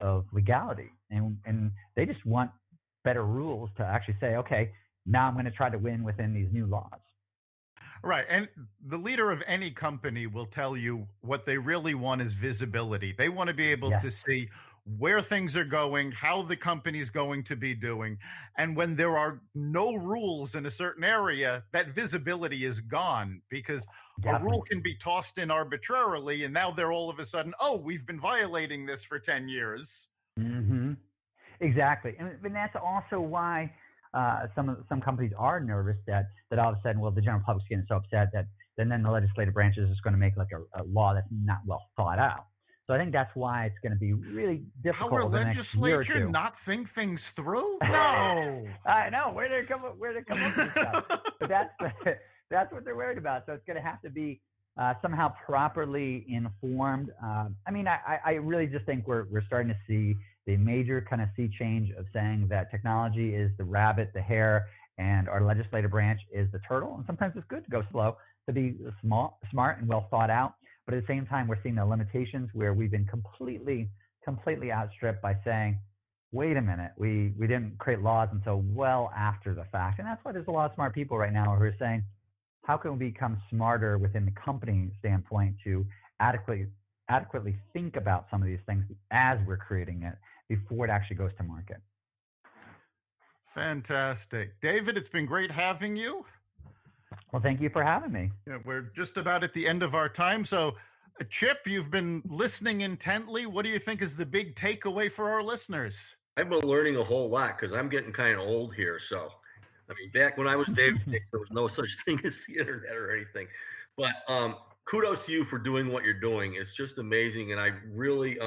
of legality, and they just want better rules to actually say, okay, now I'm going to try to win within these new laws. Right. And the leader of any company will tell you what they really want is visibility. They want to be able to see where things are going, how the company's going to be doing. And when there are no rules in a certain area, that visibility is gone, because a rule can be tossed in arbitrarily. And now they're all of a sudden, oh, we've been violating this for 10 years. Mm-hmm. Exactly. And that's also why some companies are nervous that all of a sudden, well, the general public's getting so upset that then the legislative branch is just going to make like a law that's not well thought out. So I think that's why it's going to be really difficult. Our legislature not think things through? No. I know. Where they come up with this stuff? But that's what they're worried about. So it's going to have to be somehow properly informed. I mean, I really just think we're starting to see the major kind of sea change of saying that technology is the rabbit, the hare, and our legislative branch is the turtle. And sometimes it's good to go slow, to be smart and well thought out. But at the same time, we're seeing the limitations where we've been completely outstripped by saying, wait a minute, we didn't create laws until well after the fact. And that's why there's a lot of smart people right now who are saying, how can we become smarter within the company standpoint to adequately think about some of these things as we're creating it before it actually goes to market. Fantastic. David, it's been great having you. Well, thank you for having me. Yeah, we're just about at the end of our time. So, Chip, you've been listening intently. What do you think is the big takeaway for our listeners? I've been learning a whole lot because I'm getting kind of old here. So, I mean, back when I was David, there was no such thing as the internet or anything. But kudos to you for doing what you're doing. It's just amazing. And I really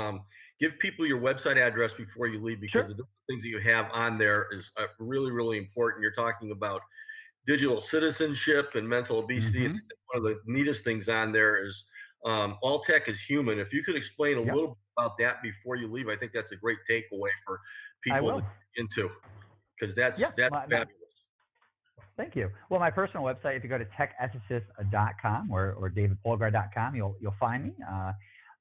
give people your website address before you leave, because the things that you have on there is really, really important. You're talking about digital citizenship and mental obesity. And one of the neatest things on there is all tech is human. If you could explain a little bit about that before you leave, I think that's a great takeaway for people to get into, because that's fabulous. Thank you. Well, my personal website, if you go to techethicist.com or davidpolgar.com, you'll find me.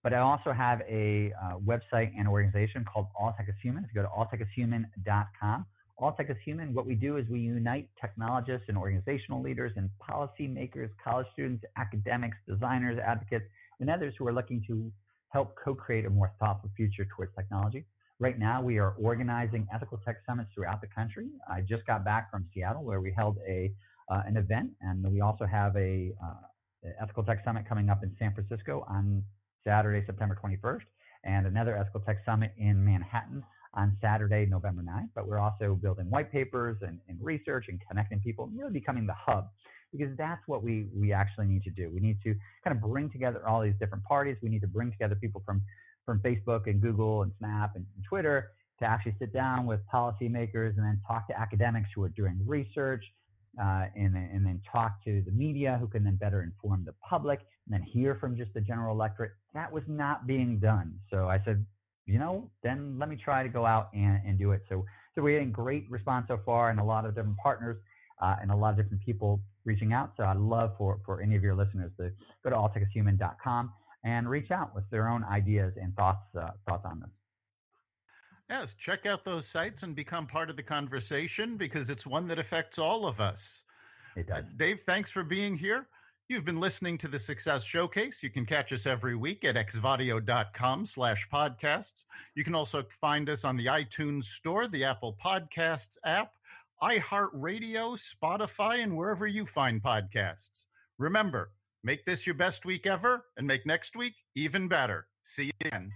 But I also have a website and organization called All Tech is Human. If you go to alltechishuman.com, All Tech is Human, what we do is we unite technologists and organizational leaders and policymakers, college students, academics, designers, advocates, and others who are looking to help co-create a more thoughtful future towards technology. Right now, we are organizing ethical tech summits throughout the country. I just got back from Seattle, where we held an event, and we also have a ethical tech summit coming up in San Francisco on Saturday, September 21st, and another ethical tech summit in Manhattan on Saturday, November 9th. But we're also building white papers and research and connecting people, and really becoming the hub, because that's what we actually need to do. We need to kind of bring together all these different parties. We need to bring together people from Facebook and Google and Snap and Twitter to actually sit down with policymakers and then talk to academics who are doing research, and then talk to the media who can then better inform the public, and then hear from just the general electorate. That was not being done. So I said, then let me try to go out and do it. So we're getting great response so far, and a lot of different partners and a lot of different people reaching out. So I'd love for any of your listeners to go to alltechishuman.com and reach out with their own ideas and thoughts on this. Yes, check out those sites and become part of the conversation, because it's one that affects all of us. It does. Dave, thanks for being here. You've been listening to the Success Showcase. You can catch us every week at xvadio.com/podcasts. You can also find us on the iTunes Store, the Apple Podcasts app, iHeartRadio, Spotify, and wherever you find podcasts. Remember, make this your best week ever and make next week even better. See you again.